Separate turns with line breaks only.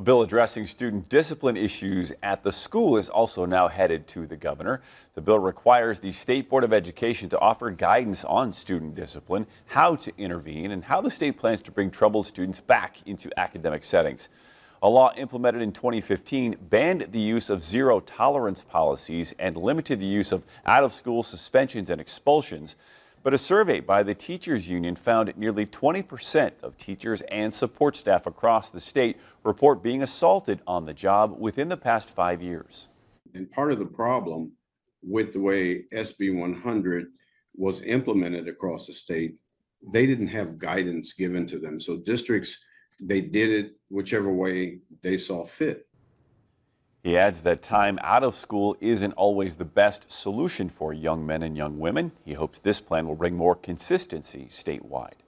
bill addressing student discipline issues at the school is also now headed to the governor. The bill requires the State Board of Education to offer guidance on student discipline, how to intervene, and how the state plans to bring troubled students back into academic settings. A law implemented in 2015 banned the use of zero-tolerance policies and limited the use of out-of-school suspensions and expulsions. But a survey by the Teachers Union found nearly 20% of teachers and support staff across the state report being assaulted on the job within the past 5 years.
And part of the problem with the way SB 100 was implemented across the state, they didn't have guidance given to them. So districts, they did it whichever way they saw fit.
He adds that time out of school isn't always the best solution for young men and young women. He hopes this plan will bring more consistency statewide.